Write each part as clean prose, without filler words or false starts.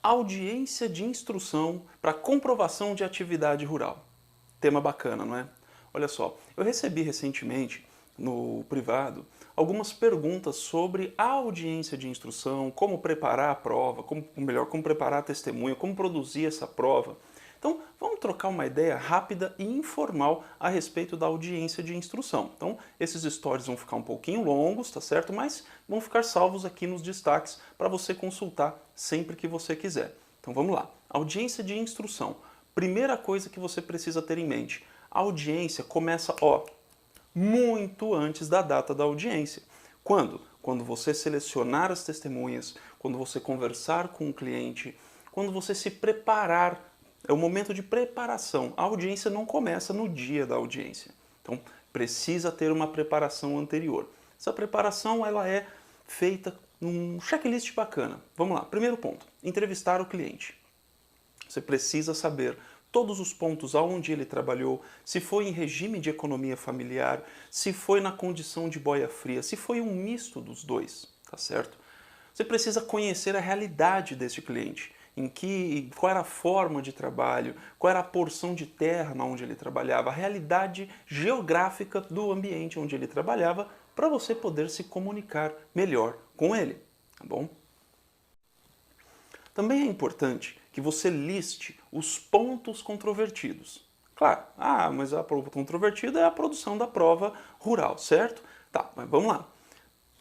Audiência de instrução para comprovação de atividade rural. Tema bacana, não é? Olha só, eu recebi recentemente no privado algumas perguntas sobre a audiência de instrução, como preparar a prova, como preparar a testemunha, como produzir essa prova. Então, vamos trocar uma ideia rápida e informal a respeito da audiência de instrução. Então, esses stories vão ficar um pouquinho longos, tá certo? Mas vão ficar salvos aqui nos destaques para você consultar sempre que você quiser. Então, vamos lá. Audiência de instrução. Primeira coisa que você precisa ter em mente. A audiência começa, muito antes da data da audiência. Quando? Quando você selecionar as testemunhas, quando você conversar com o cliente, quando você se preparar. É o momento de preparação. A audiência não começa no dia da audiência. Então, precisa ter uma preparação anterior. Essa preparação ela é feita num checklist bacana. Vamos lá. Primeiro ponto. Entrevistar o cliente. Você precisa saber todos os pontos aonde ele trabalhou, se foi em regime de economia familiar, se foi na condição de boia fria, se foi um misto dos dois, tá certo? Você precisa conhecer a realidade deste cliente. Qual era a forma de trabalho, qual era a porção de terra onde ele trabalhava, a realidade geográfica do ambiente onde ele trabalhava, para você poder se comunicar melhor com ele, tá bom? Também é importante que você liste os pontos controvertidos. Claro, mas a prova controvertida é a produção da prova rural, certo? Tá, mas vamos lá.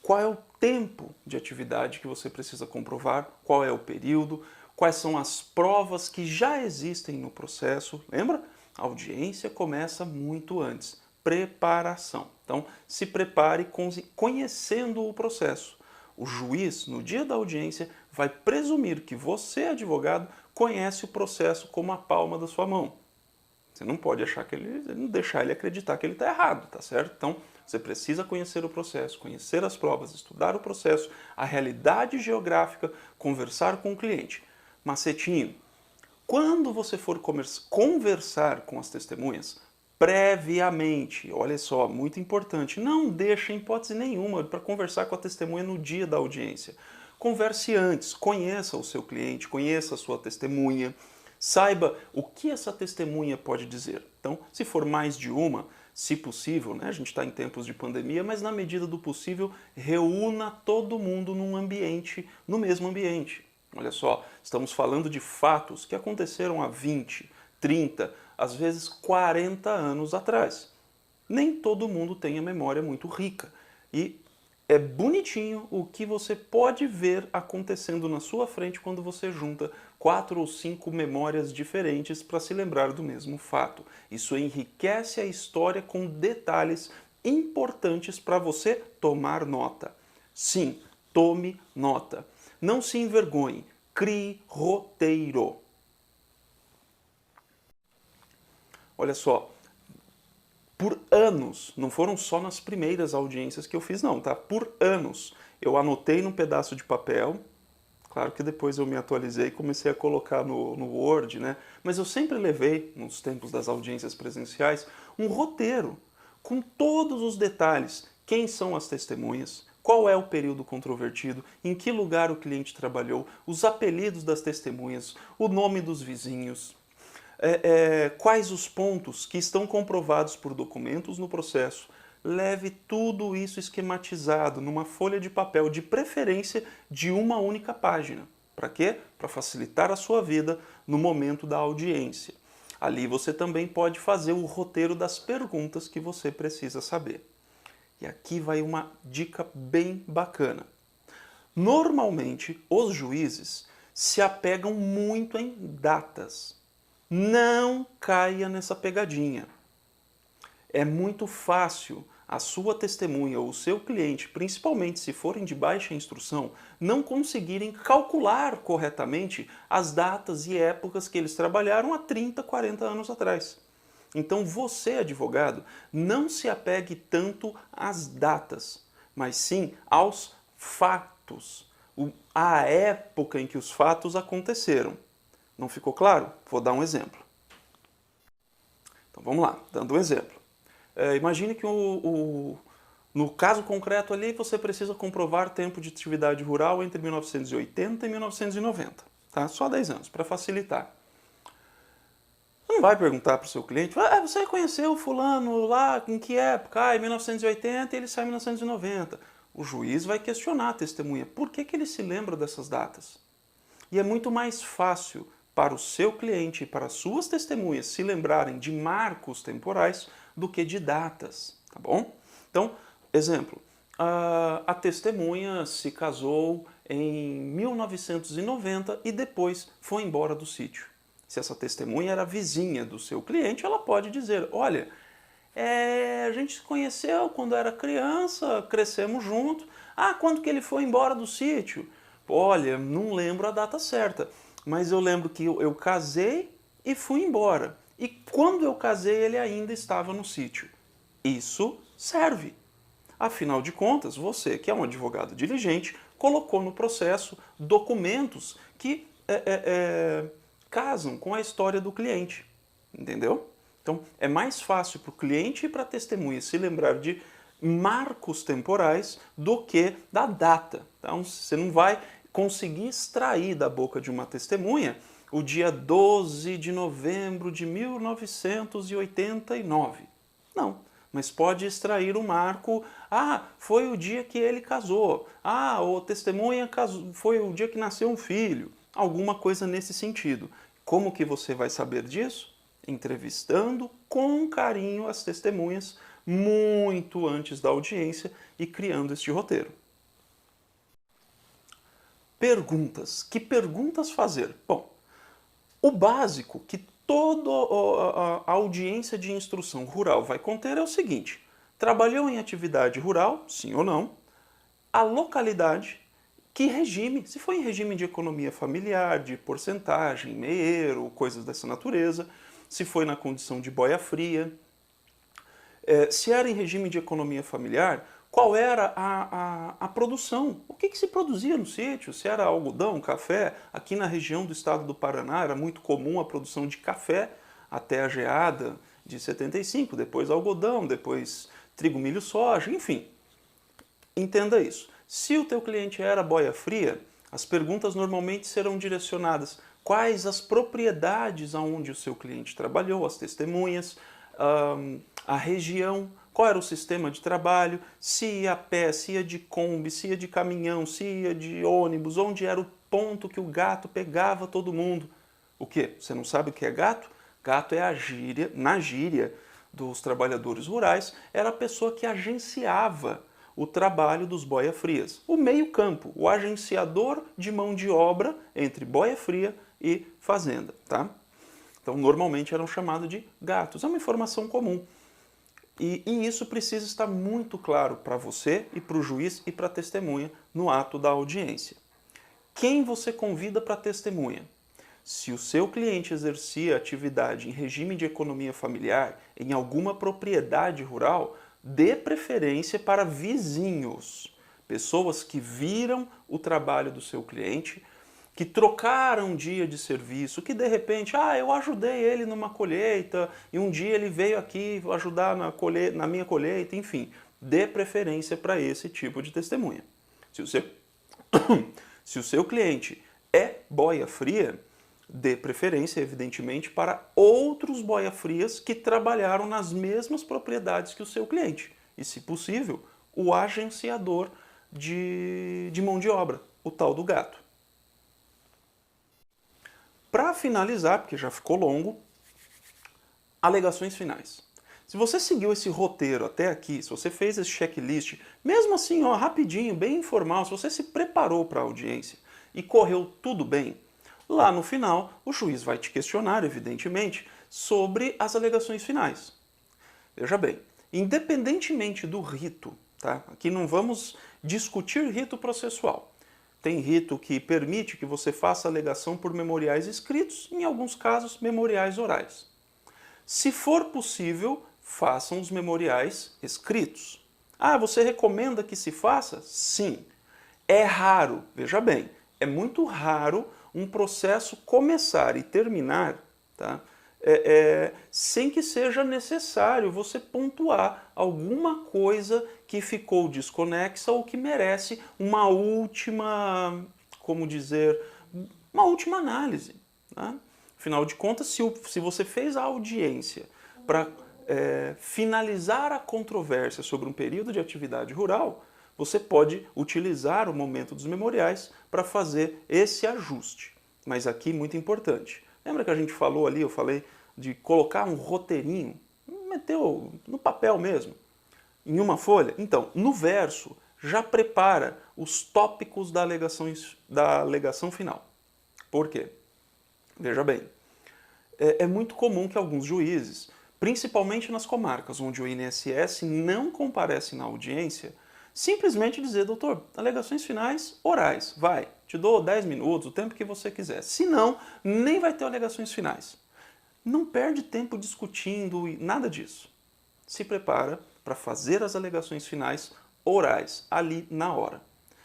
Qual é o tempo de atividade que você precisa comprovar? Qual é o período? Quais são as provas que já existem no processo? Lembra? A audiência começa muito antes. Preparação. Então, se prepare conhecendo o processo. O juiz, no dia da audiência, vai presumir que você, advogado, conhece o processo como a palma da sua mão. Você não pode achar não deixar ele acreditar que ele está errado, tá certo? Então, você precisa conhecer o processo, conhecer as provas, estudar o processo, a realidade geográfica, conversar com o cliente. Macetinho, quando você for conversar com as testemunhas, previamente, olha só, muito importante, não deixe em hipótese nenhuma para conversar com a testemunha no dia da audiência. Converse antes, conheça o seu cliente, conheça a sua testemunha, saiba o que essa testemunha pode dizer. Então, se for mais de uma, se possível, né, a gente está em tempos de pandemia, mas na medida do possível, reúna todo mundo no mesmo ambiente. Olha só, estamos falando de fatos que aconteceram há 20, 30, às vezes 40 anos atrás. Nem todo mundo tem a memória muito rica. E é bonitinho o que você pode ver acontecendo na sua frente quando você junta 4 ou 5 memórias diferentes para se lembrar do mesmo fato. Isso enriquece a história com detalhes importantes para você tomar nota. Sim, tome nota. Não se envergonhe, crie roteiro. Olha só, por anos, não foram só nas primeiras audiências que eu fiz não, tá? Por anos, eu anotei num pedaço de papel, claro que depois eu me atualizei e comecei a colocar no Word, né? Mas eu sempre levei, nos tempos das audiências presenciais, um roteiro com todos os detalhes. Quem são as testemunhas? Qual é o período controvertido? Em que lugar o cliente trabalhou? Os apelidos das testemunhas? O nome dos vizinhos? Quais os pontos que estão comprovados por documentos no processo? Leve tudo isso esquematizado numa folha de papel, de preferência de uma única página. Para quê? Para facilitar a sua vida no momento da audiência. Ali você também pode fazer o roteiro das perguntas que você precisa saber. E aqui vai uma dica bem bacana. Normalmente, os juízes se apegam muito em datas. Não caia nessa pegadinha. É muito fácil a sua testemunha ou o seu cliente, principalmente se forem de baixa instrução, não conseguirem calcular corretamente as datas e épocas que eles trabalharam há 30, 40 anos atrás. Então você, advogado, não se apegue tanto às datas, mas sim aos fatos, à época em que os fatos aconteceram. Não ficou claro? Vou dar um exemplo. Então vamos lá, dando um exemplo. Imagine que no caso concreto ali você precisa comprovar tempo de atividade rural entre 1980 e 1990. tá? Só 10 anos, para facilitar. Você não vai perguntar para o seu cliente, você conheceu o fulano lá em que época? Em 1980 e ele sai em 1990. O juiz vai questionar a testemunha. Por que ele se lembra dessas datas? E é muito mais fácil para o seu cliente e para as suas testemunhas se lembrarem de marcos temporais do que de datas, tá bom? Então, exemplo, a testemunha se casou em 1990 e depois foi embora do sítio. Se essa testemunha era vizinha do seu cliente, ela pode dizer, olha, a gente se conheceu quando era criança, crescemos juntos. Quando que ele foi embora do sítio? Olha, não lembro a data certa, mas eu lembro que eu casei e fui embora. E quando eu casei, ele ainda estava no sítio. Isso serve. Afinal de contas, você, que é um advogado diligente, colocou no processo documentos que casam com a história do cliente. Entendeu? Então, é mais fácil para o cliente e para a testemunha se lembrar de marcos temporais do que da data. Então, você não vai conseguir extrair da boca de uma testemunha o dia 12 de novembro de 1989. Não, mas pode extrair o marco, foi o dia que ele casou. O testemunha casou, foi o dia que nasceu um filho. Alguma coisa nesse sentido. Como que você vai saber disso? Entrevistando com carinho as testemunhas muito antes da audiência e criando este roteiro. Perguntas. Que perguntas fazer? Bom, o básico que toda a audiência de instrução rural vai conter é o seguinte: trabalhou em atividade rural? Sim ou não? A localidade, que regime, se foi em regime de economia familiar, de porcentagem, meieiro, coisas dessa natureza, se foi na condição de boia fria, se era em regime de economia familiar, qual era a produção, o que se produzia no sítio, se era algodão, café. Aqui na região do estado do Paraná era muito comum a produção de café até a geada de 75, depois algodão, depois trigo, milho, soja, enfim. Entenda isso. Se o teu cliente era boia fria, as perguntas normalmente serão direcionadas: quais as propriedades aonde o seu cliente trabalhou, as testemunhas, a região, qual era o sistema de trabalho, se ia a pé, se ia de Kombi, se ia de caminhão, se ia de ônibus, onde era o ponto que o gato pegava todo mundo. O quê? Você não sabe o que é gato? Gato é a gíria, na gíria dos trabalhadores rurais, era a pessoa que agenciava o trabalho dos boia frias. O meio-campo, o agenciador de mão de obra entre boia fria e fazenda, tá? Então, normalmente eram chamados de gatos. É uma informação comum. E isso precisa estar muito claro para você e para o juiz e para a testemunha no ato da audiência. Quem você convida para testemunha? Se o seu cliente exercia atividade em regime de economia familiar, em alguma propriedade rural, dê preferência para vizinhos, pessoas que viram o trabalho do seu cliente, que trocaram um dia de serviço, que de repente, eu ajudei ele numa colheita e um dia ele veio aqui ajudar na minha colheita, enfim, dê preferência para esse tipo de testemunha. Se o seu cliente é boia fria, dê preferência, evidentemente, para outros boia frias que trabalharam nas mesmas propriedades que o seu cliente. E, se possível, o agenciador de mão de obra, o tal do gato. Para finalizar, porque já ficou longo, alegações finais. Se você seguiu esse roteiro até aqui, se você fez esse checklist, mesmo assim, rapidinho, bem informal, se você se preparou para a audiência e correu tudo bem, lá no final o juiz vai te questionar, evidentemente, sobre as alegações finais. Veja bem, independentemente do rito, tá? Aqui não vamos discutir rito processual. Tem rito que permite que você faça alegação por memoriais escritos, em alguns casos, memoriais orais. Se for possível, façam os memoriais escritos. Você recomenda que se faça? Sim. É raro, veja bem, é muito raro um processo começar e terminar, tá? Sem que seja necessário você pontuar alguma coisa que ficou desconexa ou que merece uma última, uma última análise. Né? Afinal de contas, se você fez a audiência para finalizar a controvérsia sobre um período de atividade rural, você pode utilizar o momento dos memoriais para fazer esse ajuste. Mas aqui, muito importante. Lembra que a gente falou ali, eu falei de colocar um roteirinho, meteu no papel mesmo, em uma folha? Então, no verso, já prepara os tópicos da alegação final. Por quê? Veja bem, é muito comum que alguns juízes, principalmente nas comarcas onde o INSS não comparece na audiência, simplesmente dizer, doutor, alegações finais orais, vai, te dou 10 minutos, o tempo que você quiser. Se não, nem vai ter alegações finais. Não perde tempo discutindo e nada disso. Se prepara para fazer as alegações finais orais, ali na hora.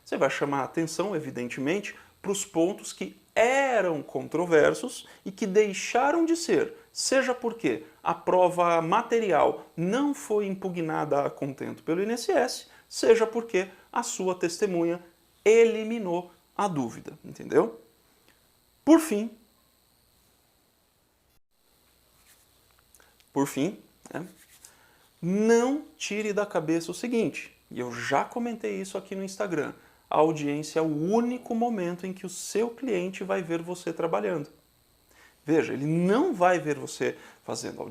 Você vai chamar a atenção, evidentemente, para os pontos que eram controversos e que deixaram de ser, seja porque a prova material não foi impugnada a contento pelo INSS, seja porque a sua testemunha eliminou a dúvida, entendeu? Por fim, né, não tire da cabeça o seguinte, e eu já comentei isso aqui no Instagram, a audiência é o único momento em que o seu cliente vai ver você trabalhando. Veja, ele não vai ver você fazendo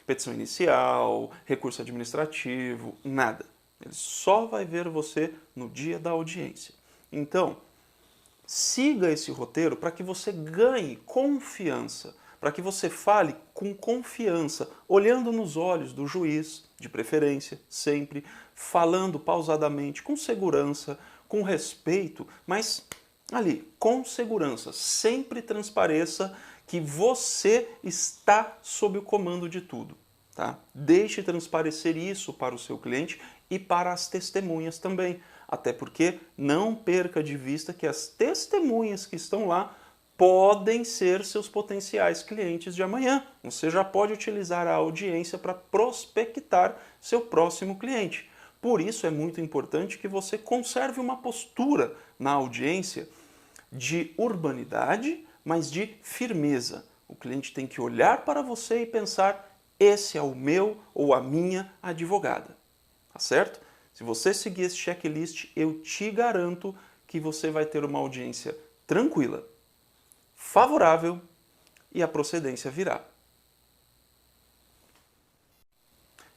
petição inicial, recurso administrativo, nada. Ele só vai ver você no dia da audiência. Então, siga esse roteiro para que você ganhe confiança, para que você fale com confiança, olhando nos olhos do juiz, de preferência, sempre, falando pausadamente, com segurança, com respeito, mas ali, com segurança. Sempre transpareça que você está sob o comando de tudo. Tá? Deixe transparecer isso para o seu cliente e para as testemunhas também. Até porque não perca de vista que as testemunhas que estão lá podem ser seus potenciais clientes de amanhã. Você já pode utilizar a audiência para prospectar seu próximo cliente. Por isso é muito importante que você conserve uma postura na audiência de urbanidade, mas de firmeza. O cliente tem que olhar para você e pensar: esse é o meu ou a minha advogada. Tá certo? Se você seguir esse checklist, eu te garanto que você vai ter uma audiência tranquila, favorável e a procedência virá.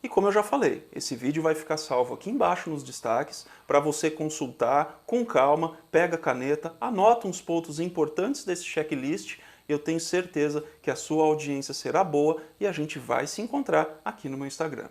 E como eu já falei, esse vídeo vai ficar salvo aqui embaixo nos destaques para você consultar com calma, pega a caneta, anota uns pontos importantes desse checklist. Eu tenho certeza que a sua audiência será boa e a gente vai se encontrar aqui no meu Instagram.